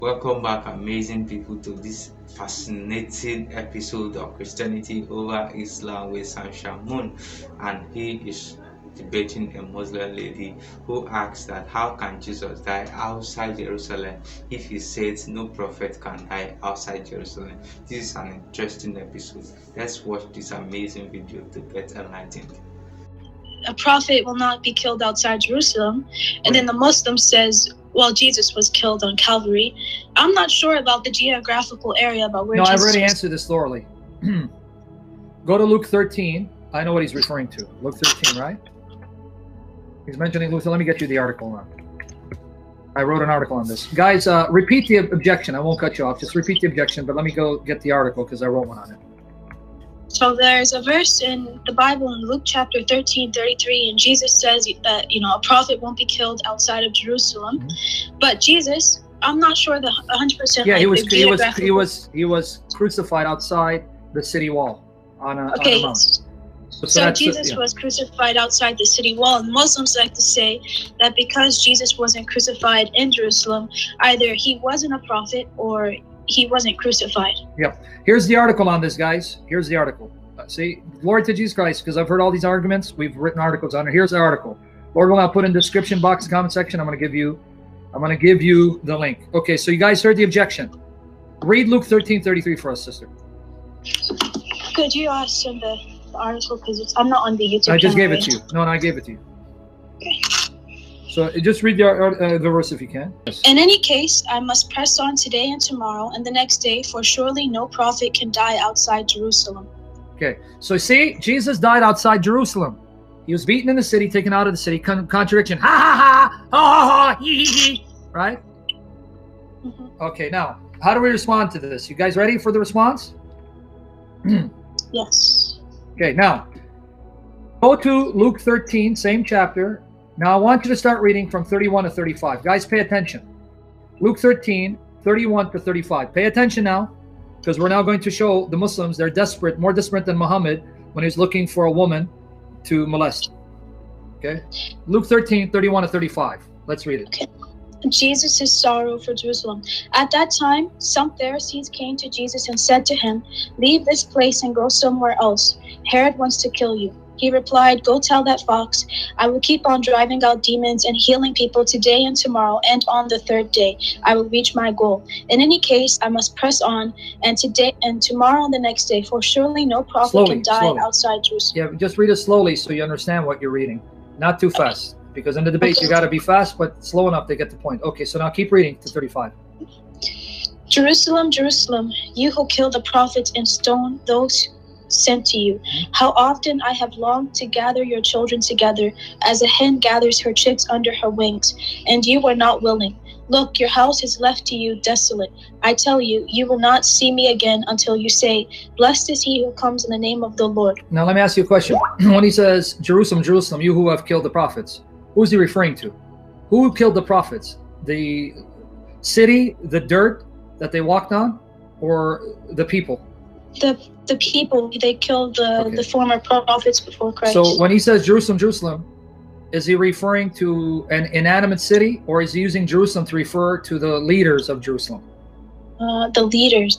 Welcome back, amazing people, to this fascinating episode of Christianity over Islam with SHAMOUN. And he is debating a Muslim lady who asks that how can Jesus die outside Jerusalem if he says no prophet can die outside Jerusalem. This is an interesting episode. Let's watch this amazing video to get enlightened. A prophet will not be killed outside Jerusalem. And then the Muslim says, well, Jesus was killed on Calvary. I'm not sure about the geographical area about where Jesus I've already answered this thoroughly. Go to Luke 13. I know what he's referring to. Luke 13, right? He's mentioning Luke. Let me get you the article now. I wrote an article on this. Guys, repeat the objection. I won't cut you off. Just repeat the objection, but let me go get the article because I wrote one on it. So there's a verse in the Bible in Luke chapter 13:33, and Jesus says that, a prophet won't be killed outside of Jerusalem. Mm-hmm. But Jesus, I'm not sure the 100%. Yeah, he was crucified outside the city wall on a mount. So Jesus was crucified outside the city wall, and Muslims like to say that because Jesus wasn't crucified in Jerusalem, either he wasn't a prophet or he wasn't crucified. Yeah. Here's the article on this, guys. Here's the article. See, glory to Jesus Christ, because I've heard all these arguments. We've written articles on it. Here's the article. Lord will now put in the description box, comment section. I'm going to give you the link. Okay, so you guys heard the objection. Read Luke 13:33 for us, sister. Could you send the article, because I'm not on the YouTube channel. I just gave it to you. No, I gave it to you. Okay. So just read the verse if you can. Yes. In any case, I must press on today and tomorrow and the next day, for surely no prophet can die outside Jerusalem. Okay, so see, Jesus died outside Jerusalem. He was beaten in the city, taken out of the city. Contradiction. Ha ha ha! Ha ha ha! Hee hee hee! Right? Mm-hmm. Okay, now, how do we respond to this? You guys ready for the response? Yes. Okay, now, go to Luke 13, same chapter. Now, I want you to start reading from 31 to 35. Guys, pay attention. Luke 13, 31 to 35. Pay attention now, because we're now going to show the Muslims they're desperate, more desperate than Muhammad when he's looking for a woman to molest. Okay? Luke 13, 31 to 35. Let's read it. Okay. Jesus' sorrow for Jerusalem. At that time, some Pharisees came to Jesus and said to him, "Leave this place and go somewhere else. Herod wants to kill you." He replied, "Go tell that fox, I will keep on driving out demons and healing people today and tomorrow, and on the third day I will reach my goal. In any case, I must press on, and today and tomorrow and the next day, for surely no prophet can die outside Jerusalem." Yeah, just read it slowly so you understand what you're reading. Not too fast, because in the debate you got to be fast, but slow enough to get the point. Okay, so now keep reading to 35. Jerusalem, Jerusalem, you who kill the prophets and stone those sent to you. How often I have longed to gather your children together as a hen gathers her chicks under her wings, and you were not willing. Look, your house is left to you desolate. I tell you, you will not see me again until you say, "Blessed is he who comes in the name of the Lord." Now let me ask you a question. When he says, "Jerusalem, Jerusalem, you who have killed the prophets," who's he referring to? Who killed the prophets? The city, the dirt that they walked on, or the people? The people. They killed the former prophets before Christ. So when he says Jerusalem, Jerusalem, is he referring to an inanimate city, or is he using Jerusalem to refer to the leaders of Jerusalem? The leaders.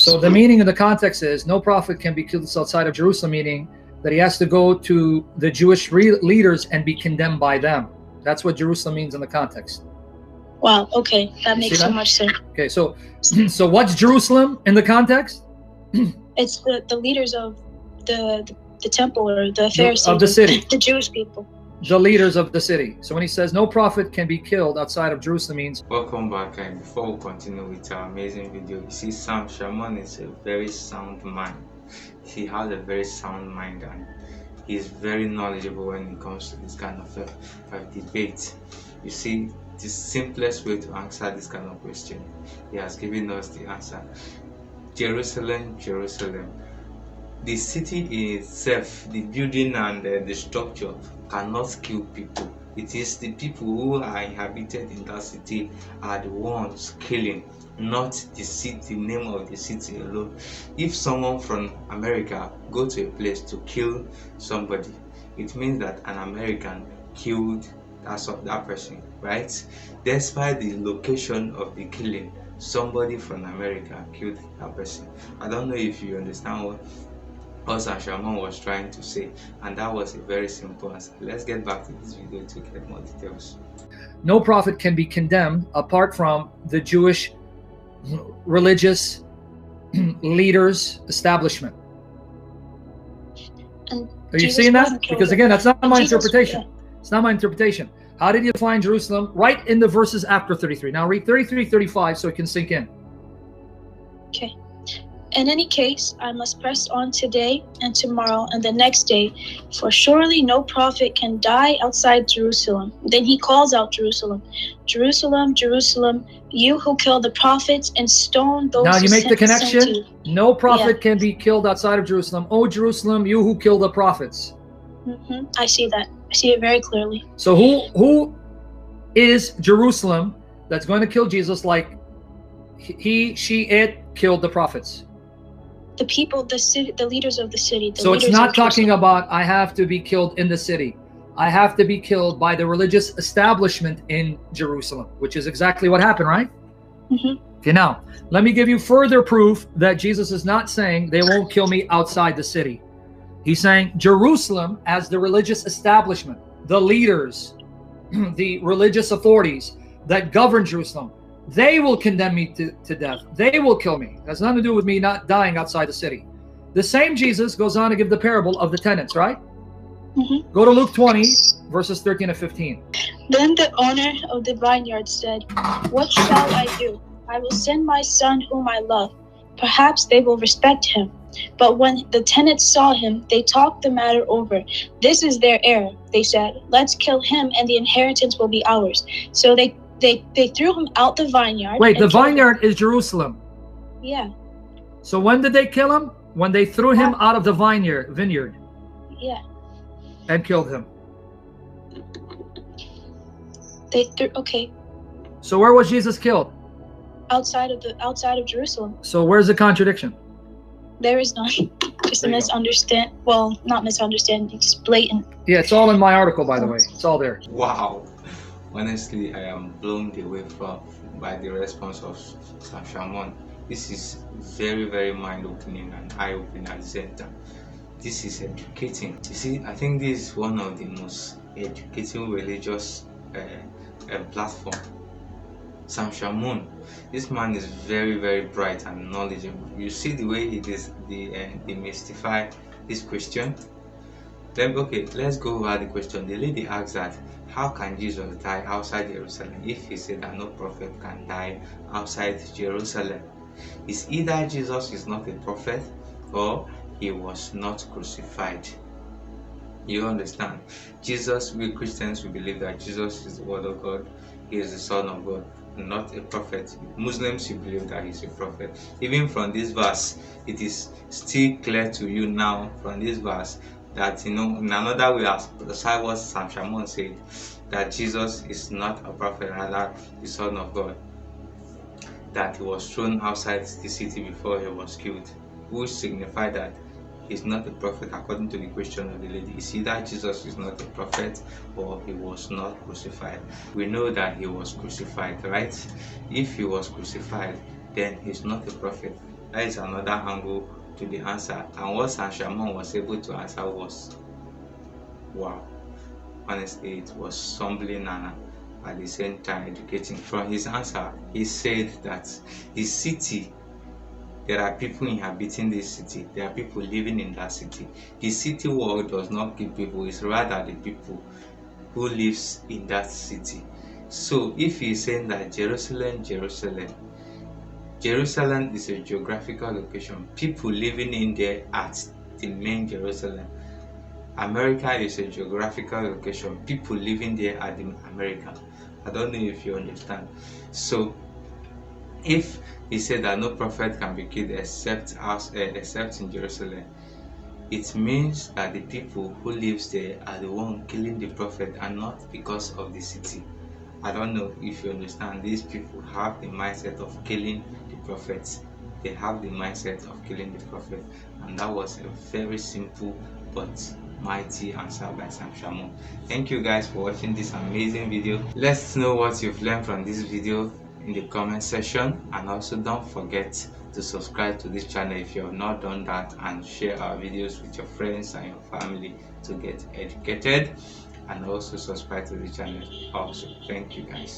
So the meaning of the context is no prophet can be killed outside of Jerusalem, meaning that he has to go to the Jewish leaders and be condemned by them. That's what Jerusalem means in the context. Wow, okay. That makes so much sense. Okay, so what's Jerusalem in the context? It's the leaders of the temple, or the Pharisees of the city, the Jewish people. The leaders of the city. So when he says no prophet can be killed outside of Jerusalem means... Welcome back, and before we continue with our amazing video, you see SHAMOUN is a very sound man. He has a very sound mind, and he's very knowledgeable when it comes to this kind of debate. You see, the simplest way to answer this kind of question, he has given us the answer. Jerusalem, Jerusalem. The city in itself, the building and the structure cannot kill people. It is the people who are inhabited in that city are the ones killing, not the city, the name of the city alone. If someone from America go to a place to kill somebody, it means that an American killed that person, right? Despite the location of the killing, somebody from America killed that person. I don't know if you understand what us and SHAMOUN was trying to say, and that was a very simple answer. Let's get back to this video to get more details. No prophet can be condemned apart from the Jewish religious leaders establishment. And Are you Jesus seeing that? wasn't killed Because there. again, that's not And my Jesus- interpretation. yeah. It's not my interpretation. How did you find Jerusalem? Right in the verses after 33. Now read 33, 35 so it can sink in. Okay. In any case, I must press on today and tomorrow and the next day, for surely no prophet can die outside Jerusalem. Then he calls out Jerusalem, Jerusalem, Jerusalem, you who kill the prophets and stone those Now who you make the sent to connection. you. No prophet can be killed outside of Jerusalem. Oh, Jerusalem, you who kill the prophets. I see that. I see it very clearly. So who is Jerusalem that's going to kill Jesus like he, she, it killed the prophets? The people, the city, the leaders of the city. The So it's leaders not of talking Jerusalem. about I have to be killed in the city. I have to be killed by the religious establishment in Jerusalem, which is exactly what happened, right? Okay, now, let me give you further proof that Jesus is not saying they won't kill me outside the city. He's saying Jerusalem as the religious establishment, the leaders, the religious authorities that govern Jerusalem, they will condemn me to death. They will kill me. It has nothing to do with me not dying outside the city. The same Jesus goes on to give the parable of the tenants, right? Go to Luke 20, verses 13 to 15. Then the owner of the vineyard said, what shall I do? I will send my son whom I love. Perhaps they will respect him. But when the tenants saw him, they talked the matter over. This is their heir, they said. Let's kill him and the inheritance will be ours. So they threw him out the vineyard. Wait, the and killed him. vineyard is Jerusalem. Yeah, So when did they kill him? When they threw him out of the vineyard yeah. and killed him. They threw, okay, So where was Jesus killed? outside of Jerusalem. So where's the contradiction? There is none. Just a There you go. misunderstand. Well, not misunderstanding, just blatant. Yeah, it's all in my article, by the way. It's all there. Wow, honestly, I am blown away by the response of SHAMOUN. This is very, very mind-opening and eye-opening at the same time. This is educating. You see, I think this is one of the most educating religious platform. SHAMOUN, this man is very, very bright and knowledgeable. You see the way he demystify this question. Let's go over the question. The lady asked that, how can Jesus die outside Jerusalem if he said that no prophet can die outside Jerusalem? It's either Jesus is not a prophet or he was not crucified. You understand? Jesus, we Christians, we believe that Jesus is the word of God. He is the Son of God, not a prophet. Muslims, you believe that he's a prophet. Even from this verse, it is still clear to you now from this verse that, in another way, as what SHAMOUN said, that Jesus is not a prophet, rather the Son of God, that he was thrown outside the city before he was killed, which signified that he's not a prophet according to the question of the lady. It's either Jesus is not a prophet or he was not crucified. We know that he was crucified, right? If he was crucified, then he's not a prophet. That is another angle to the answer. And what SHAMOUN was able to answer was, wow, honestly, it was humbling and at the same time educating. From his answer, he said that the city, there are people inhabiting this city, there are people living in that city. The city wall does not kill people, it's rather the people who lives in that city. So if he's saying that Jerusalem is a geographical location, people living in there at the main Jerusalem. America is a geographical location, people living there at the America. I don't know if you understand. So if he said that no prophet can be killed except in Jerusalem, it means that the people who lives there are the one killing the prophet and not because of the city. I don't know if you understand. These people have the mindset of killing the prophets. They have the mindset of killing the prophet, and that was a very simple but mighty answer by SHAMOUN. Thank you guys for watching this amazing video. Let's know what you've learned from this video. in the comment section, and also don't forget to subscribe to this channel if you have not done that, and share our videos with your friends and your family to get educated, and also subscribe to the channel also. Thank you guys.